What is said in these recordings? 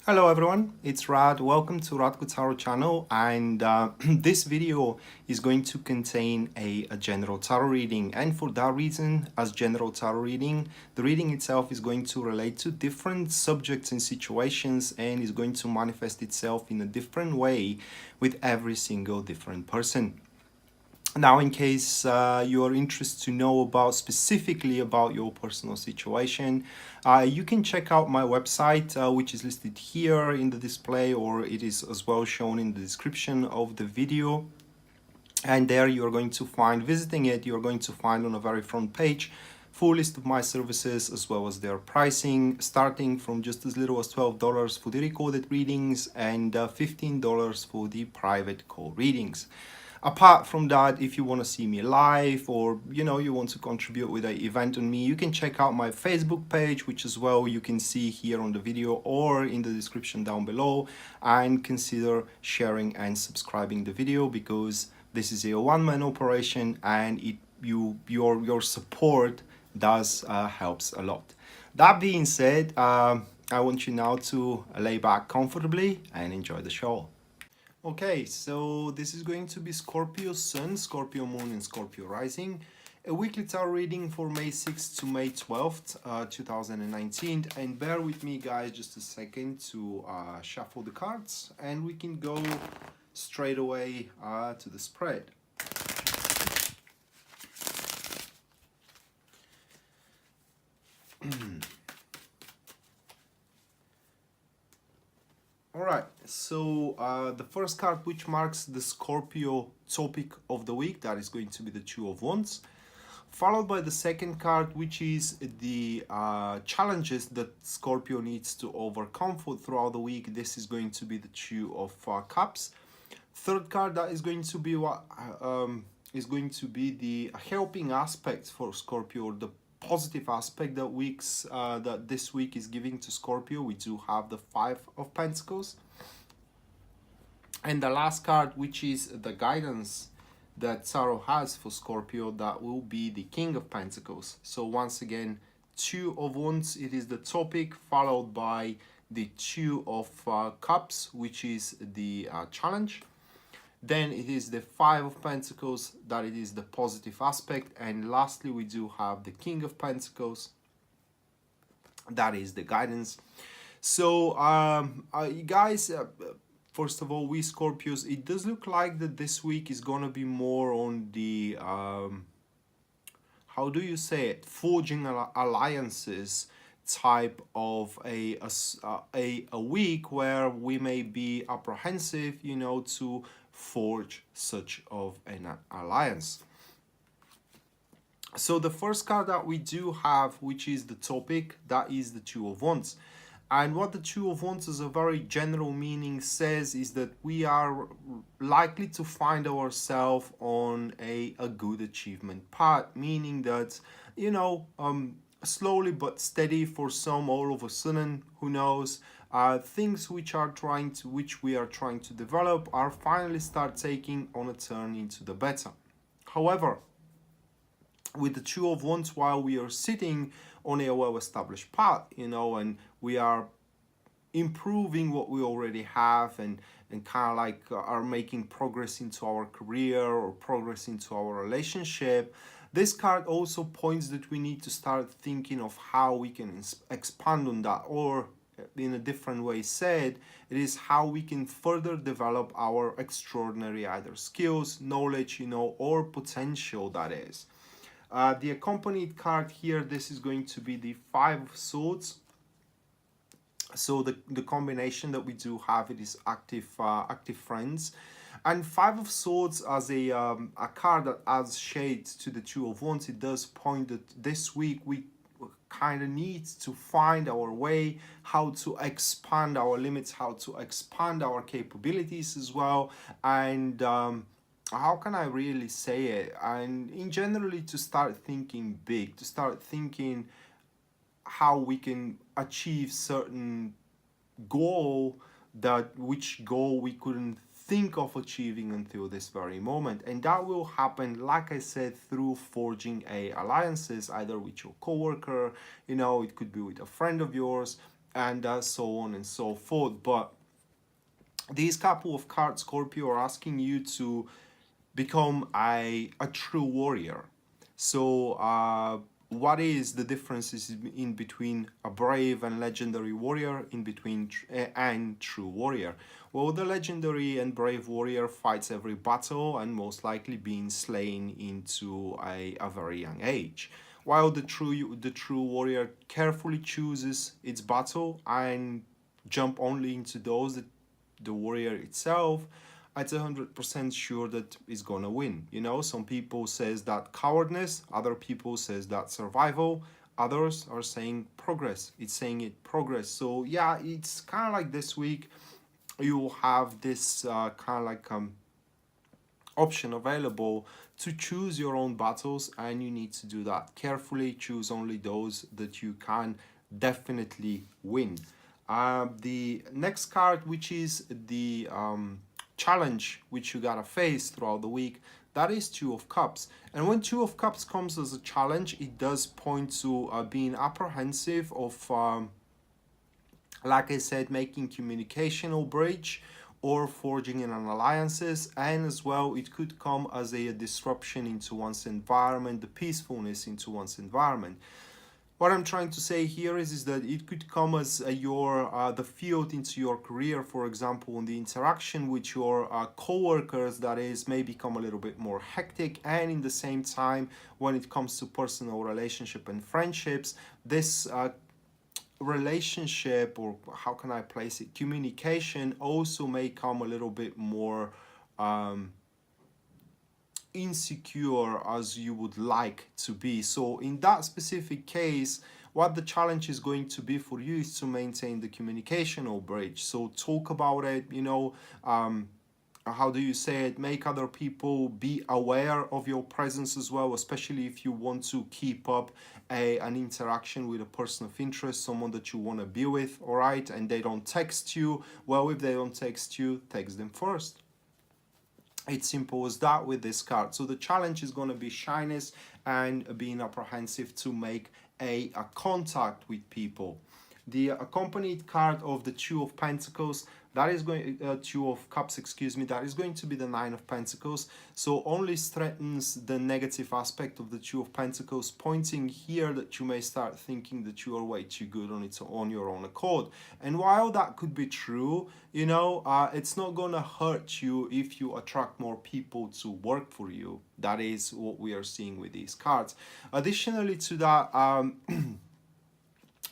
Hello everyone, it's Rad. Welcome to Radko Tarot channel, and this video is going to contain a general tarot reading, and for that reason, as general tarot reading, the reading itself is going to relate to different subjects and situations and is going to manifest itself in a different way with every single different person. Now, in case you are interested to know about specifically about your personal situation, you can check out my website, which is listed here in the display, or it is as well shown in the description of the video. And there you are going to find, visiting it, you're going to find on the very front page full list of my services as well as their pricing, starting from just as little as $12 for the recorded readings and $15 for the private call readings. Apart from that, if you want to see me live, or you want to contribute with an event on me, you can check out my Facebook page, which as well you can see here on the video or in the description down below, and consider sharing and subscribing the video, because this is a one-man operation and your support does helps a lot. That being said, I want you now to lay back comfortably and enjoy the show. Okay, so this is going to be Scorpio Sun, Scorpio Moon, and Scorpio Rising. A weekly tarot reading for May 6th to May 12th, 2019. And bear with me, guys, just a second to shuffle the cards, and we can go straight away to the spread. Alright, so the first card, which marks the Scorpio topic of the week, that is going to be the Two of Wands, followed by the second card, which is the challenges that Scorpio needs to overcome throughout the week. This is going to be the Two of Cups. Third card, that is going to be what is going to be the helping aspect for Scorpio, the positive aspect that this week is giving to Scorpio. We do have the Five of Pentacles, and the last card, which is the guidance that Tarot has for Scorpio, that will be the King of Pentacles. So once again, Two of Wands, it is the topic, followed by the Two of Cups, which is the challenge. Then it is the Five of Pentacles, that it is the positive aspect. And lastly, we do have the King of Pentacles, that is the guidance. So, guys, first of all, we Scorpios, it does look like that this week is going to be more on the, how do you say it, forging alliances type of a week, where we may be apprehensive, to forge such of an alliance. So the first card that we do have, which is the topic, that is the Two of Wands. And what the Two of Wands, as a very general meaning, says is that we are likely to find ourselves on a good achievement path, meaning that, slowly but steady, for some all of a sudden, who knows, things which we are trying to develop are finally start taking on a turn into the better. However, with the Two of Wands, while we are sitting on a well-established path, and we are improving what we already have, and kind of like are making progress into our career or progress into our relationship, this card also points that we need to start thinking of how we can expand on that, or in a different way said, it is how we can further develop our extraordinary either skills, knowledge, or potential, that is. The accompanied card here, this is going to be the Five of Swords. So the combination that we do have, it is active friends. And Five of Swords, as a card that adds shades to the Two of Wands, it does point that this week we kind of need to find our way, how to expand our limits, how to expand our capabilities as well, and how can I really say it? And in generally, to start thinking big, to start thinking how we can achieve certain goal, which goal we couldn't think of achieving until this very moment. And that will happen, like I said, through forging alliances, either with your coworker, it could be with a friend of yours, and so on and so forth. But these couple of cards, Scorpio, are asking you to become a true warrior. So what is the differences in between a brave and legendary warrior, in between and true warrior? Well, the legendary and brave warrior fights every battle and most likely being slain into a very young age, while the true warrior carefully chooses its battle and jump only into those that the warrior itself, it's 100% sure that is gonna win. You know, some people says that cowardness, other people says that survival, others are saying progress. It's saying it progress. So yeah, it's kind of like this week you have this kind of like option available to choose your own battles, and you need to do that carefully. Choose only those that you can definitely win. The next card, which is the challenge which you gotta face throughout the week, that is Two of Cups. And when Two of Cups comes as a challenge, it does point to being apprehensive of like I said, making communicational breach or forging in an alliances, and as well it could come as a disruption into one's environment, the peacefulness into one's environment. What I'm trying to say here is that it could come as your the field into your career, for example, in the interaction with your co-workers, that is may become a little bit more hectic, and in the same time when it comes to personal relationship and friendships, this relationship, or how can I place it, communication also may come a little bit more insecure as you would like to be. So in that specific case, what the challenge is going to be for you is to maintain the communicational bridge. So talk about it, you know, how do you say it, make other people be aware of your presence as well, especially if you want to keep up an interaction with a person of interest, someone that you want to be with, all right, and they don't text you. Well, if they don't text you, text them first. It's simple as that with this card. So the challenge is going to be shyness and being apprehensive to make a contact with people. The accompanied card of the Two of Pentacles, that is going Two of Cups, excuse me, that is going to be the Nine of Pentacles. So only strengthens the negative aspect of the Two of Pentacles, pointing here that you may start thinking that you are way too good on your own accord. And while that could be true, you know, it's not gonna hurt you if you attract more people to work for you. That is what we are seeing with these cards. Additionally to that,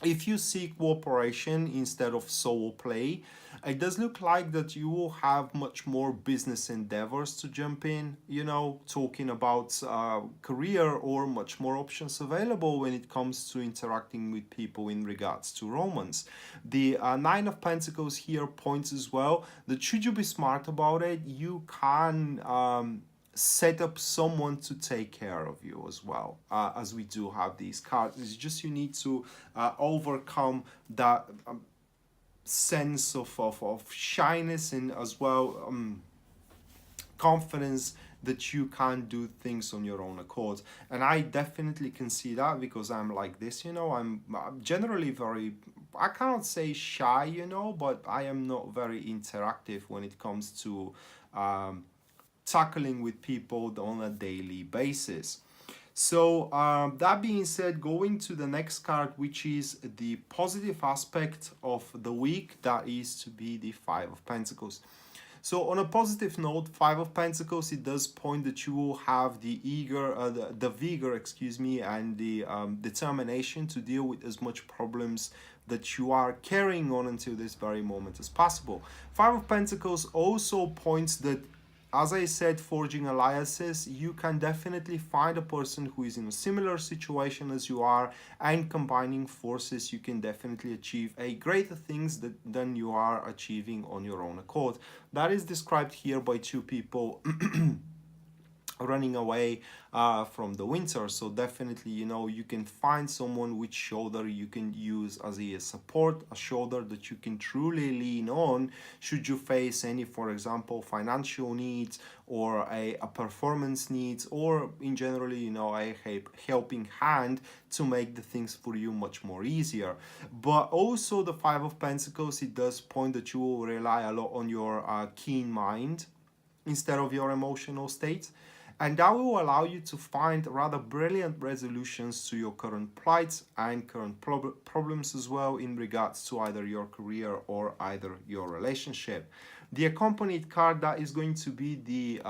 if you seek cooperation instead of solo play, it does look like that you will have much more business endeavors to jump in, you know, talking about career, or much more options available when it comes to interacting with people in regards to romance. The Nine of Pentacles here points as well that should you be smart about it, you can set up someone to take care of you as well, as we do have these cards. It's just you need to overcome that sense of shyness, and as well confidence that you can do things on your own accord. And I definitely can see that, because I'm like this, you know, I'm generally very, I cannot say shy, you know, but I am not very interactive when it comes to tackling with people on a daily basis. So that being said, going to the next card, which is the positive aspect of the week, that is to be the Five of Pentacles. So on a positive note, Five of Pentacles, it does point that you will have the vigor, excuse me, and the determination to deal with as much problems that you are carrying on until this very moment as possible. Five of Pentacles also points that, as I said, forging alliances, you can definitely find a person who is in a similar situation as you are, and combining forces, you can definitely achieve a greater things than you are achieving on your own accord. That is described here by two people running away from the winter. So definitely, you know, you can find someone which shoulder you can use as a support, a shoulder that you can truly lean on should you face any, for example, financial needs or a performance needs, or in generally, you know, a helping hand to make the things for you much more easier. But also the Five of Pentacles, it does point that you will rely a lot on your keen mind instead of your emotional state. And that will allow you to find rather brilliant resolutions to your current plights and current problems as well, in regards to either your career or either your relationship. The accompanied card, that is going to be the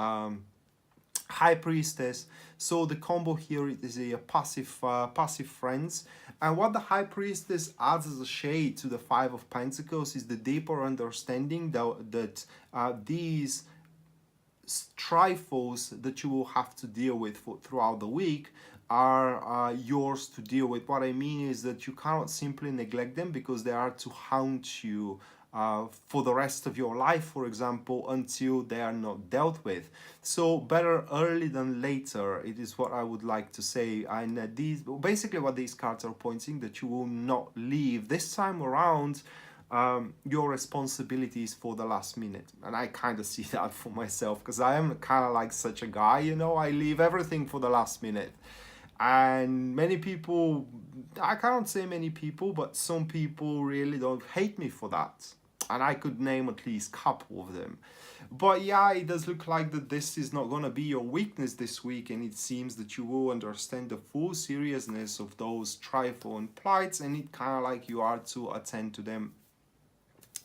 High Priestess. So the combo here is a passive friends, and what the High Priestess adds as a shade to the Five of Pentacles is the deeper understanding that these trifles that you will have to deal with throughout the week are yours to deal with. What I mean is that you cannot simply neglect them, because they are to haunt you for the rest of your life, for example, until they are not dealt with. So better early than later, it is what I would like to say. And these, basically what these cards are pointing, that you will not leave this time around your responsibilities for the last minute. And I kind of see that for myself, because I am kind of like such a guy, you know, I leave everything for the last minute. And many people, I can't say many people, but some people really don't hate me for that. And I could name at least a couple of them. But yeah, it does look like that this is not going to be your weakness this week, and it seems that you will understand the full seriousness of those trifle and plights, and it kind of like you are to attend to them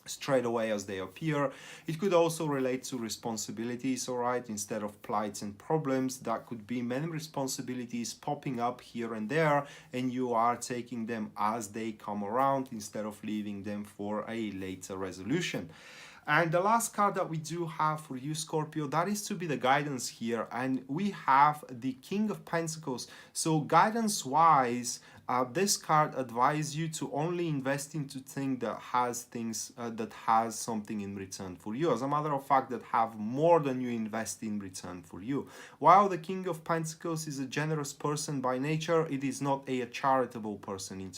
straight away as they appear. It could also relate to responsibilities, all right, instead of plights and problems. That could be many responsibilities popping up here and there, and you are taking them as they come around instead of leaving them for a later resolution. And the last card that we do have for you, Scorpio, that is to be the guidance here. And we have the King of Pentacles. So guidance wise, this card advises you to only invest into things that has something in return for you. As a matter of fact, that have more than you invest in return for you. While the King of Pentacles is a generous person by nature, it is not a charitable person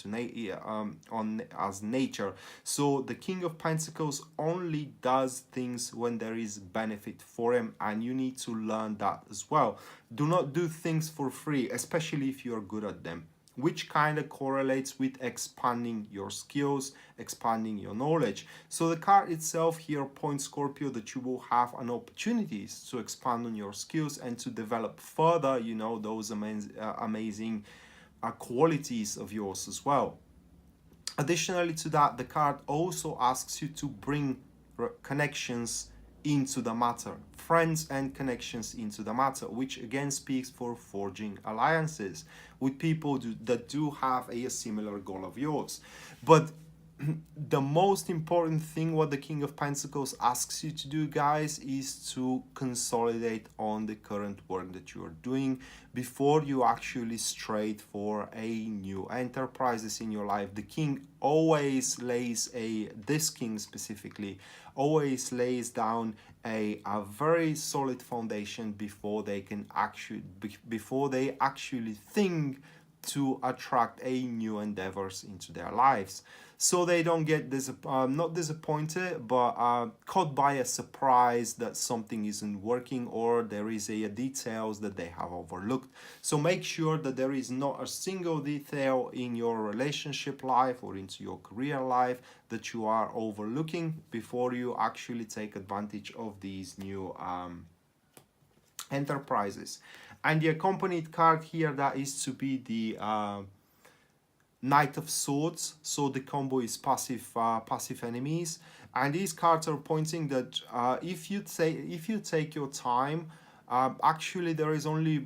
as nature. So the King of Pentacles only does things when there is benefit for him, and you need to learn that as well. Do not do things for free, especially if you're good at them, which kind of correlates with expanding your skills, expanding your knowledge. So the card itself here points, Scorpio, that you will have an opportunities to expand on your skills and to develop further, you know, those amazing qualities of yours as well. Additionally to that, the card also asks you to bring connections into the matter, friends and connections into the matter, which again speaks for forging alliances with people that do have a similar goal of yours. But the most important thing what the King of Pentacles asks you to do, guys, is to consolidate on the current work that you are doing before you actually straight for a new enterprises in your life. The King always this King specifically always lays down a very solid foundation before they actually think to attract a new endeavors into their lives, so they don't get not disappointed, but caught by a surprise that something isn't working, or there is a details that they have overlooked. So make sure that there is not a single detail in your relationship life or into your career life that you are overlooking before you actually take advantage of these new enterprises. And the accompanied card here, that is to be the Knight of Swords. So the combo is passive enemies, and these cards are pointing that if you take your time, actually there is only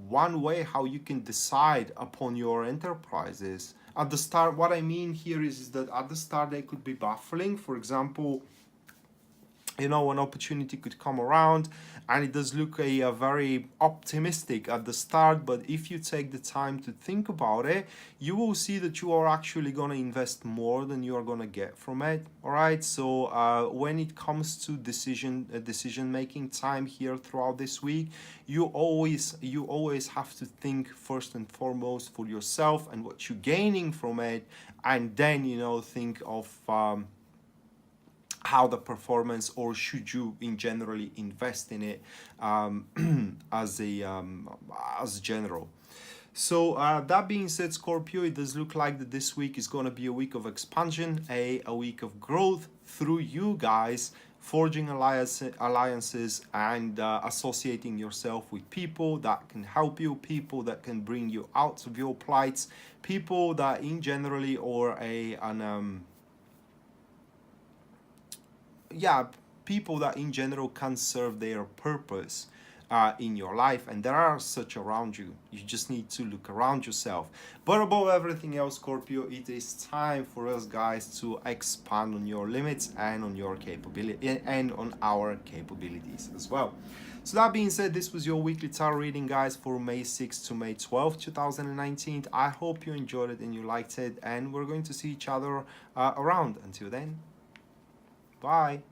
one way how you can decide upon your enterprises. At the start, what I mean here is that at the start they could be baffling. For example, you know, an opportunity could come around, and it does look a very optimistic at the start. But if you take the time to think about it, you will see that you are actually going to invest more than you are going to get from it. All right, so when it comes to decision making time here throughout this week, you always have to think first and foremost for yourself and what you're gaining from it, and then, you know, think of how the performance, or should you in generally invest in it, as general. So that being said, Scorpio, it does look like that this week is going to be a week of expansion, a week of growth through you guys forging alliances and associating yourself with people that can help you, people that can bring you out of your plights, people that in generally, or yeah, people that in general can serve their purpose in your life, and there are such around you. You just need to look around yourself. But above everything else, Scorpio, it is time for us guys to expand on your limits and on your capability and on our capabilities as well. So that being said, this was your weekly tarot reading, guys, for May 6th to May 12th, 2019. I hope you enjoyed it and you liked it, and we're going to see each other around. Until then, bye.